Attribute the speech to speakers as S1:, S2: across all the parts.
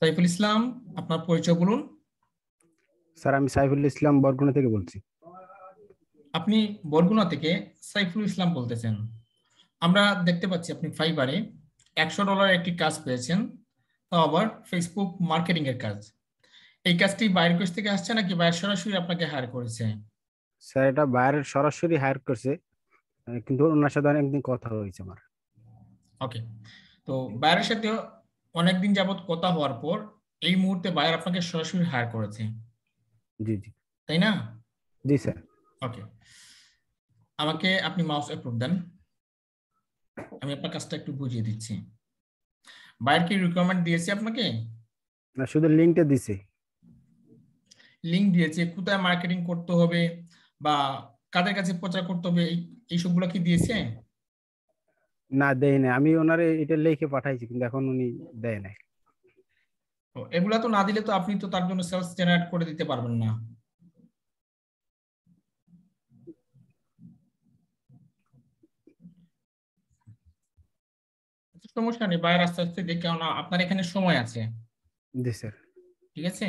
S1: সাইফুল ইসলাম, আপনার পরিচয় বলুন।
S2: স্যার, আমি সাইফুল ইসলাম বরগুনা থেকে বলছি।
S1: আপনি বরগুনা থেকে সাইফুল ইসলাম বলতেছেন। আমরা দেখতে পাচ্ছি আপনি ফাইবারে $100 একটি কাজ পেয়েছেন, তাও আবার ফেসবুক মার্কেটিং এর কাজ। এই কাজটি বাইরের কাছ থেকে আসছে নাকি বাইরে সরাসরি আপনাকে হায়ার করেছে?
S2: স্যার, এটা বাইরের সরাসরি হায়ার করছে, কিন্তু ওনার সাথে অনেকদিন কথা হয়েছে আমার।
S1: ওকে, তো বাইরের সাথে অনেকদিন যাবত কথা হওয়ার পর এই মুহূর্তে বাইরে আপনাকে সরাসরি হায়ার করেছে,
S2: জি জি।
S1: তাই না?
S2: জি স্যার।
S1: ওকে, আমাকে আপনি মাউস অ্যাপ্রুভ দেন, আমি আপনার কাজটা একটু বুঝিয়ে দিচ্ছি। বাইরে কি রিকোয়ারমেন্ট দিয়েছে আপনাকে?
S2: না, শুধু লিঙ্কটা দিছে।
S1: লিংক দিয়েছে, কোথায় মার্কেটিং করতে হবে বা কাদের কাছে প্রচার করতে হবে এই সবগুলো কি দিয়েছে?
S2: না, দেয় না। আমি ওনারে এটা লিখে পাঠাইছি, কিন্তু এখন উনি দেয় নাই।
S1: তো এগুলা তো না দিলে তো আপনি তো তার জন্য সেলস জেনারেট করে দিতে পারবেন না। সমস্যা নেই, বাইরে আস্তে আস্তে দেখে আপনার এখানে সময় আছে।
S2: জি স্যার।
S1: ঠিক আছে,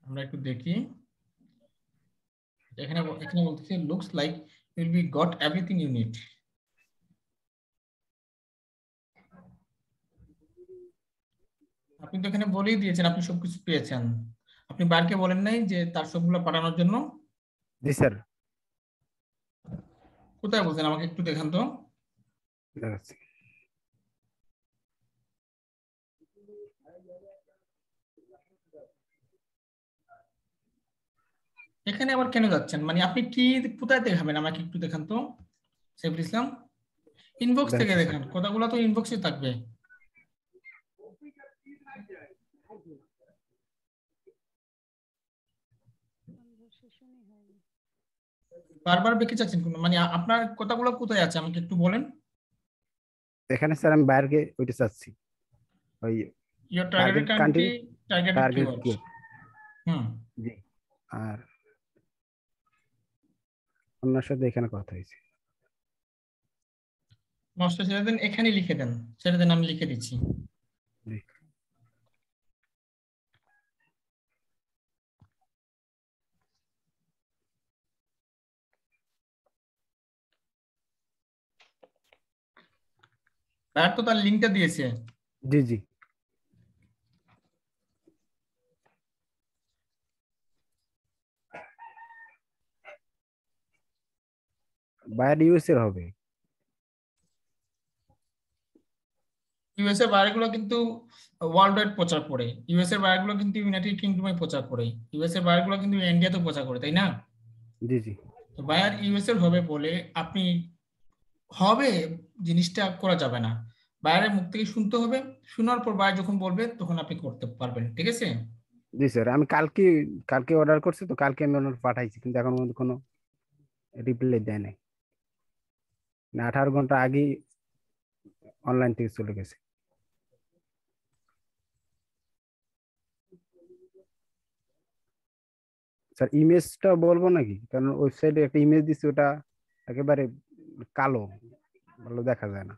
S1: আমরা একটু দেখি। এখানে এখানে বলতেছে looks like you will be got everything you need. আপনি তো এখানে বলেই দিয়েছেন আপনি সবকিছু পেয়েছেন। আপনি বাইরকে বলেন নাই যে তার সবগুলো পাঠানোর জন্য?
S2: জি স্যার।
S1: কোথায় বলছেন আমাকে একটু দেখান তো।
S2: দেখাচ্ছি।
S1: এখানে আবার কেন যাচ্ছেন, মানে আপনি কি কোথায় দেখাবেন আমাকে একটু দেখান তো সাইফুল ইসলাম। ইনবক্স থেকে
S2: দেখাচ্ছি স্যার।
S1: দেখান, কথাগুলো তো ইনবক্সে থাকবে। বারবার বেঁকে যাচ্ছেন কোন, মানে আপনার কথাগুলো কোথায় আছে আমাকে একটু বলেন।
S2: এখানে স্যার আমি বাইরে ওইটা চাচ্ছি, ওই
S1: your targeted
S2: target country,
S1: country, targeted
S2: target
S1: keywords.
S2: কি।
S1: হুম,
S2: জি। আর ওনার সাথে এখানে কথা হয়েছে।
S1: নষ্ট ছেড়ে দেন, এখানে লিখে দেন, ছেড়ে দেন আমি লিখে দিচ্ছি।
S2: জি।
S1: তার তো তার লিঙ্কটা দিয়েছে।
S2: জি জি। বাইরে ইউএস এর হবে।
S1: ইউএস এর বাইরেগুলো কিন্তু ওয়ার্ল্ড ওয়াইড প্রচার করে, ইউএস এর বাইরেগুলো কিন্তু ইউনাইটেড কিংডমে প্রচার করে, ইউএস এর বাইরেগুলো কিন্তু ইন্ডিয়াতে প্রচার করে, তাই না?
S2: জি জি।
S1: তো বায়ার ইউএস এর হবে বলে আপনি হবে জিনিসটা করা যাবে না। বায়ারের মুখ থেকে শুনতে হবে, শোনার পর বায়ার যখন বলবে তখন আপনি করতে পারবেন, ঠিক আছে?
S2: জি স্যার, আমি কালকে কালকে অর্ডার করছি, তো কালকে আমি অর্ডার পাঠাইছি, কিন্তু এখন পর্যন্ত কোনো রিপ্লাই দেয় নাই। না, 18 ঘন্টা আগেই অনলাইন থেকে চলে গেছে। স্যার, ইমেজটা বলবো নাকি? কারণ ওয়েবসাইটে একটা ইমেজ দিচ্ছে, ওটা একেবারে কালো, ভালো দেখা যায় না।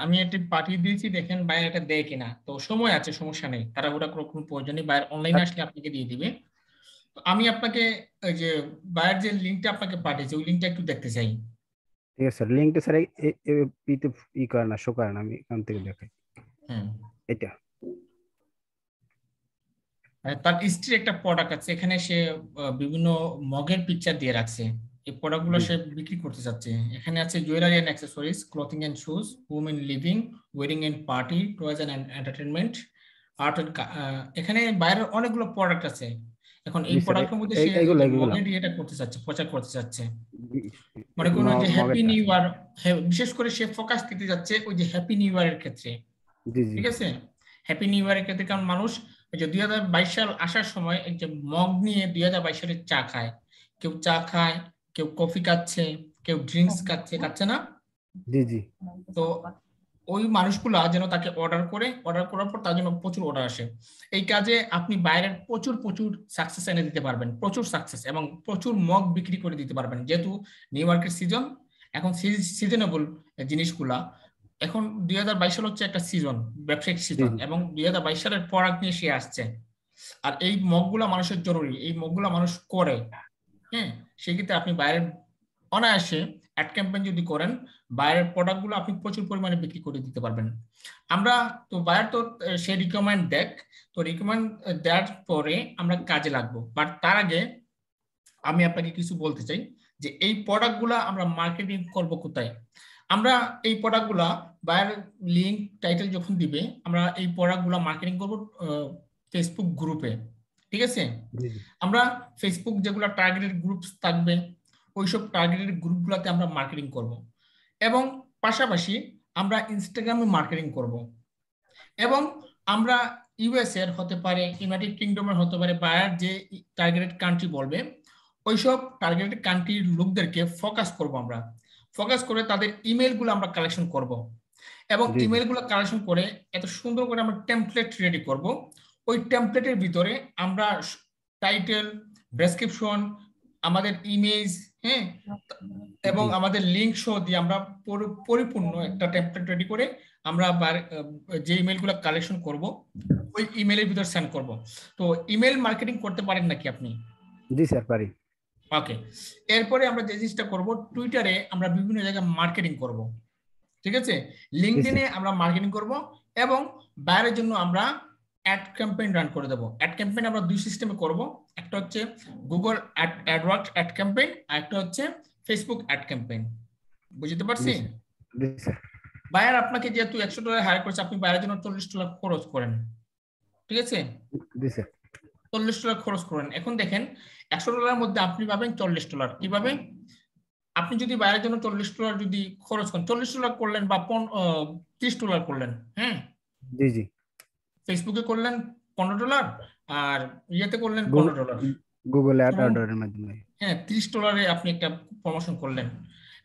S1: আমি এটি পাঠিয়ে দিয়েছি, দেখেন বায়ার এটা দেয় কিনা। তো সময় আছে, সমস্যা নেই, তাড়াহুড়া করার কোনো প্রয়োজন নেই, বায়ার অনলাইনে আসলে আপনাকে দিয়ে দিবে। তো আমি আপনাকে ওই যে বায়ার যে লিঙ্কটা আপনাকে পাঠিয়েছে ওই লিঙ্কটা একটু দেখতে চাই।
S2: ঠিক আছে স্যার, লিঙ্কটা স্যার ইতে করে না, শো করে না, আমি এখান থেকে দেখাই।
S1: হুম,
S2: এটা
S1: তার স্ত্রীর একটা প্রোডাক্ট আছে, এখানে সে বিভিন্ন মগের পিকচার দিয়ে রাখছে। এই প্রোডাক্টগুলো
S2: জি
S1: সে
S2: জি।
S1: বিক্রি করতে চাচ্ছে। এখানে আছে jewellery and accessories, clothing and shoes, women living, wedding and party, toys and entertainment, art and. এখানে বাইরের অনেকগুলো প্রোডাক্ট আছে। এখন এই
S2: জি স্যার,
S1: প্রোডাক্টের মধ্যে সে এই
S2: এইগুলো
S1: যে
S2: এইগুলো
S1: মগের ইয়েটা করতে চাচ্ছে, প্রচার করতে চাচ্ছে।
S2: জি,
S1: মনে করুন ওই যে হ্যাপি
S2: মগেরটা।
S1: নিউ ইয়ার, বিশেষ করে সে ফোকাস দিতে যাচ্ছে ওই যে হ্যাপি নিউ ইয়ারের ক্ষেত্রে।
S2: জি জি।
S1: ঠিক আছে, হ্যাপি নিউ ইয়ারের ক্ষেত্রে, কারণ মানুষ ওই যে 2022 সাল আসার সময় এই যে মগ নিয়ে 2022 সালে চা খায়, কেউ চা খায়, কেউ কফি খাচ্ছে, কেউ ড্রিঙ্কস খাচ্ছে না?
S2: জি জি
S1: তো ওই মানুষগুলা যেন তাকে অর্ডার করার পর তার জন্য প্রচুর অর্ডার আসে। এই কাজে আপনি বাইরের প্রচুর প্রচুর সাকসেস এনে দিতে পারবেন, প্রচুর সাকসেস, এবং প্রচুর মগ বিক্রি করে দিতে পারবেন। যেহেতু নিউ মার্কেট সিজন, এখন সিজনেবল জিনিসগুলা, এখন 2022 সাল হচ্ছে একটা সিজন, ব্যবসায়িক
S2: জি
S1: সিজন,
S2: জি
S1: এবং 2022 সালের প্রোডাক্ট নিয়ে সে আসছে। আর এই মগগুলা মানুষের জরুরি, এই মগগুলা মানুষ করে। হ্যাঁ, সেক্ষেত্রে আপনি বাইরের অনায়াসে অ্যাড ক্যাম্পেইন যদি করেন, বাইরের প্রোডাক্টগুলো আপনি প্রচুর পরিমাণে বিক্রি করে দিতে পারবেন। আমরা তো বায়ার তো সে রিকমেন্ড দেখ, তো রিকমেন্ড দেওয়ার পরে আমরা কাজে লাগবো। বাট তার আগে আমি আপনাকে কিছু বলতে চাই যে এই প্রোডাক্টগুলা আমরা মার্কেটিং করব কোথায়। আমরা এই প্রোডাক্টগুলা বায়ার লিংক টাইটেল যখন দিবে, আমরা এই প্রোডাক্টগুলা মার্কেটিং করব ফেসবুক গ্রুপে। ঠিক আছে?
S2: জি জি
S1: আমরা ফেসবুক যেগুলো টার্গেটেড গ্রুপ থাকবে, ওইসব টার্গেটেড গ্রুপগুলোতে আমরা মার্কেটিং করব, এবং পাশাপাশি আমরা ইনস্টাগ্রামে মার্কেটিং করব, এবং আমরা ইউএস এর হতে পারে, ইউনাইটেড কিংডমের হতে পারে, বায়ার যে টার্গেটেড কান্ট্রি বলবে, ওইসব টার্গেটেড কান্ট্রির লোকদেরকে ফোকাস করব। আমরা ফোকাস করে তাদের ইমেলগুলো আমরা কালেকশন করব, এবং
S2: জি জি
S1: ইমেলগুলো কালেকশন করে এত সুন্দর করে আমরা টেমপ্লেট রেডি করব। ওই টেমপ্লেটের ভিতরে আমরা টাইটেল, ডেসক্রিপশন, আমাদের ইমেজ, হ্যাঁ, এবং
S2: জি
S1: আমাদের লিংক শো দিয়ে আমরা পরিপূর্ণ একটা টেমপ্লেট রেডি করে আমরা যে ইমেলগুলো কালেকশন করব ওই ইমেলের ভিতর সেন্ড করব। তো ইমেল মার্কেটিং করতে পারেন নাকি আপনি?
S2: জি স্যার পারি।
S1: ওকে, এরপরে আমরা যে জিনিসটা করব, টুইটারে আমরা বিভিন্ন জায়গায় মার্কেটিং করব। ঠিক আছে?
S2: জি স্যার
S1: লিঙ্কডইনে আমরা মার্কেটিং করব, এবং বাইরের জন্য আমরা অ্যাড ক্যাম্পেইন রান করে দেব। অ্যাড ক্যাম্পেইন আমরা দুই সিস্টেমে করব, একটা হচ্ছে গুগল অ্যাডওয়ার্ডস অ্যাড ক্যাম্পেইন, আর একটা হচ্ছে ফেসবুক অ্যাড ক্যাম্পেইন। বুঝতে
S2: জি
S1: পারছি?
S2: স্যার জি স্যার
S1: বায়ার আপনাকে যেহেতু $100 হায়ার করেছে, আপনি বাইরের জন্য $40 খরচ করেন। ঠিক আছে?
S2: জি স্যার
S1: $40 খরচ করেন। এখন দেখেন, $100 মধ্যে আপনি পাবেন $40। কিভাবে? আপনি যদি বাইরের জন্য $40 যদি খরচ করেন, $40 করলেন বা $30 করলেন, হ্যাঁ,
S2: জি জি
S1: ফেসবুকে করলেন $15, আর ইয়েতে করলেন $15,
S2: গুগল অ্যাড
S1: এবং
S2: অর্ডারের মাধ্যমে।
S1: হ্যাঁ $30 আপনি একটা প্রমোশন করলেন।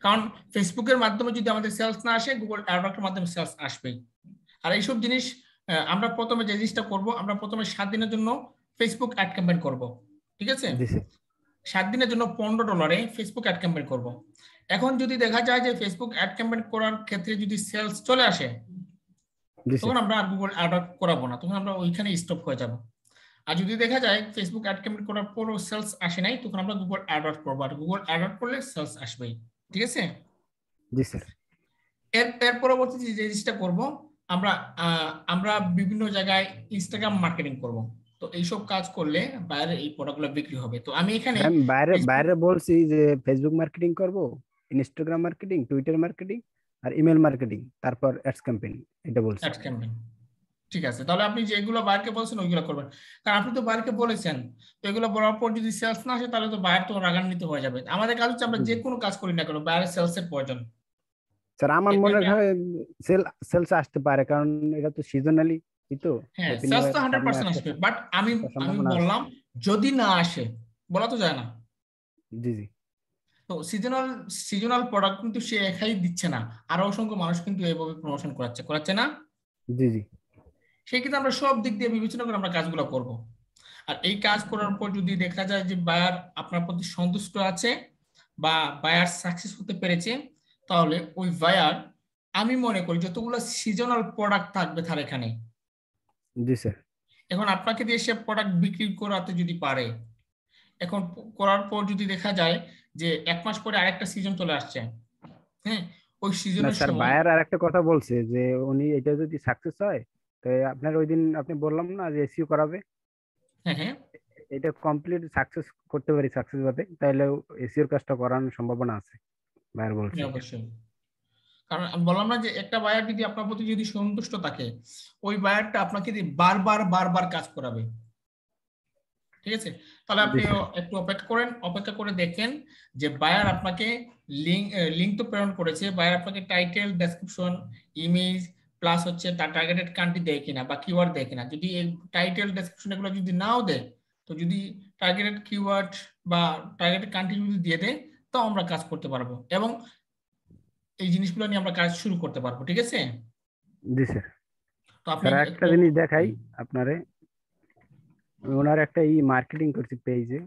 S1: কারণ ফেসবুকের মাধ্যমে যদি আমাদের সেলস না আসে, গুগল অ্যাডওয়ার্ডের মাধ্যমে সেলস আসবেই। আর এইসব জিনিস আমরা প্রথমে যে জিনিসটা করব, আমরা প্রথমে 7 দিনের জন্য ফেসবুক অ্যাড ক্যাম্পেইন করব। ঠিক আছে?
S2: জি স্যার
S1: 7 দিনের জন্য $15 ফেসবুক অ্যাড ক্যাম্পেইন করব। এখন যদি দেখা যায় যে ফেসবুক অ্যাড ক্যাম্পেইন করার ক্ষেত্রে যদি সেলস চলে আসে,
S2: জি স্যার
S1: তখন আমরা আর গুগল অ্যাড করাবো না, তখন আমরা ওইখানে স্টপ হয়ে যাব। আর যদি দেখা যায় ফেসবুক অ্যাড ক্যাম্পেইন করার পরও সেলস আসে নাই, তখন আমরা গুগল অ্যাড করবো, আর গুগল অ্যাড করলে সেলস আসবেই। ঠিক আছে?
S2: জি স্যার
S1: এর পরবর্তী যে জিনিসটা করব, আমরা আমরা বিভিন্ন জায়গায় ইনস্টাগ্রাম মার্কেটিং করব। তো এইসব কাজ করলে বাইরে এই প্রোডাক্টগুলো বিক্রি হবে। তো আমি এখানে
S2: আমি বাইরে
S1: ফেসবুক,
S2: বাইরে বলছি যে ফেসবুক মার্কেটিং করব, ইনস্টাগ্রাম মার্কেটিং, টুইটার মার্কেটিং, আর ইমেল মার্কেটিং, তারপর অ্যাডস ক্যাম্পেইন, এটা বলছি।
S1: Ad campaign. ঠিক আছে, তাহলে আপনি যেগুলো বাইরকে বলছেন ওইগুলো করবেন, কারণ আপনি তো বাইরকে বলেছেন। তো এগুলো বলার পর যদি সেলস না আসে, তাহলে তো বাইরে তো রাগান্বিত হয়ে যাবে। আমাদের কাজ হচ্ছে আমরা
S2: জি
S1: যে
S2: জি
S1: কোনো কাজ করি না কেন, বাইরে সেলস এর প্রয়োজন।
S2: স্যার আমার
S1: এই
S2: মনে
S1: জন্য
S2: হয় সেলস আসতে পারে, কারণ এটা তো সিজনালি, তো
S1: হ্যাঁ,
S2: হ্যাপি নিউ
S1: সেলস তো
S2: ইয়ার সামনে
S1: 100%
S2: আসতে
S1: আসবে, বাট আমি
S2: আসার
S1: আমি
S2: সম্ভাবনা আছে।
S1: বললাম যদি না আসে, বলা তো যায় না।
S2: জি জি
S1: তো সিজনাল সিজনাল প্রোডাক্ট কিন্তু সে একাই দিচ্ছে না, আরো অসংখ্য মানুষ কিন্তু এইভাবে প্রমোশন করাচ্ছে করাচ্ছে না।
S2: জি জি
S1: সেই ক্ষেত্রে আমরা সব দিক দিয়ে বিবেচনা করে আমরা কাজগুলো করব। আর এই কাজ করার পর যদি দেখা যায় যে বায়ার আপনার প্রতি সন্তুষ্ট আছে, বা বায়ার সাকসেস হতে পেরেছে, তাহলে ওই বায়ার, আমি মনে করি যতগুলো সিজনাল প্রোডাক্ট থাকবে তার এখানে,
S2: জি স্যার
S1: এখন আপনাকে দিয়ে সে প্রোডাক্ট বিক্রি করাতে যদি পারে, এখন করার পর যদি দেখা যায় যে 1 মাস পরে আরেকটা সিজন চলে আসছে, হ্যাঁ, ওই
S2: না
S1: সিজনের
S2: স্যার,
S1: সময়,
S2: বায়ার আর একটা কথা বলছে যে উনি এটা যদি সাকসেস হয়, তো আপনার ওই দিন আপনি বললাম না যে এসইও করাবে,
S1: হ্যাঁ হ্যাঁ,
S2: এটা কমপ্লিট সাকসেস করতে পারি সাকসেস ভাবে, তাহলে এসইওর কাজটা করানোর সম্ভাবনা আছে, বায়ার বলছে
S1: হ্যাঁ,
S2: এটা।
S1: অবশ্যই। কারণ আমি বললাম না যে একটা বায়ার যদি আপনার প্রতি যদি সন্তুষ্ট থাকে, ওই বায়ারটা আপনাকে দিয়ে বারবার বারবার কাজ করাবে। ঠিক আছে? তাহলে
S2: জি
S1: আপনি
S2: স্যার
S1: একটু অপেক্ষা করে দেখেন যে বায়ার আপনাকে লিঙ্ক তো প্রেরণ করেছে, বায়ার আপনাকে টাইটেল, ডেসক্রিপশন, ইমেজ, প্লাস হচ্ছে তার টার্গেটেড কান্ট্রি দেয় কিনা বা কিওয়ার্ড দেয় কিনা। যদি এই টাইটেল, ডেসক্রিপশন এগুলো যদি নাও দেয়, তো যদি টার্গেটেড কিওয়ার্ড বা টার্গেটেড কান্ট্রি যদি দিয়ে দেয়, তাও আমরা কাজ করতে পারবো এবং এই জিনিসগুলো নিয়ে আমরা কাজ শুরু করতে পারবো। ঠিক আছে?
S2: জি স্যার।
S1: তো আপনি
S2: স্যার
S1: একটু
S2: একটা জিনিস দেখাই আপনারে, ওনার একটা মার্কেটিং করছি পেজে,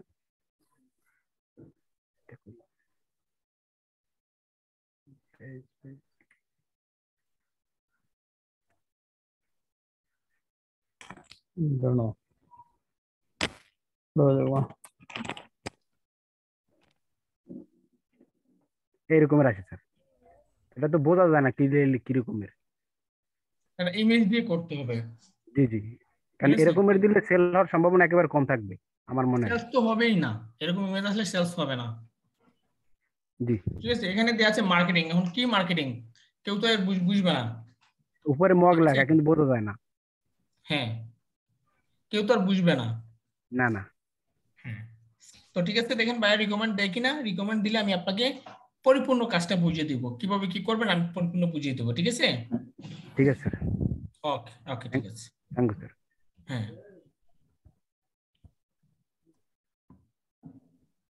S2: এরকমের আছে স্যার। এটা তো বোঝা যায় না ক্লিয়ারলি কিরকমের।
S1: একটা ইমেজ দিয়ে করতে হবে।
S2: জি জি,
S1: ঠিক
S2: কারণ
S1: আছে,
S2: এরকমের দিলে সেল হওয়ার সম্ভাবনা একেবারে কম থাকবে আমার মনে হয়।
S1: সেলস তো হবেই না, এরকম ইমেজ আসলে সেলস হবে না।
S2: জি,
S1: ঠিক আছে, এখানে দেওয়া আছে মার্কেটিং। এখন কি মার্কেটিং কেউ তো আর বুঝবে না।
S2: উপরে মগ
S1: ঠিক আছে,
S2: লেখা কিন্তু বোঝা যায় না।
S1: হ্যাঁ, কেউ তো আর বুঝবে না।
S2: না না।
S1: হ্যাঁ, তো ঠিক আছে, দেখেন ভাইয়া রিকমেন্ড দেয় কিনা। রিকমেন্ড দিলে আমি আপনাকে পরিপূর্ণ কাজটা বুঝিয়ে দিব, কিভাবে কি করবেন আমি পরিপূর্ণ বুঝিয়ে দেবো। ঠিক আছে?
S2: ঠিক আছে স্যার।
S1: ওকে ওকে, ঠিক আছে।
S2: Thank you sir.
S1: হ্যাঁ।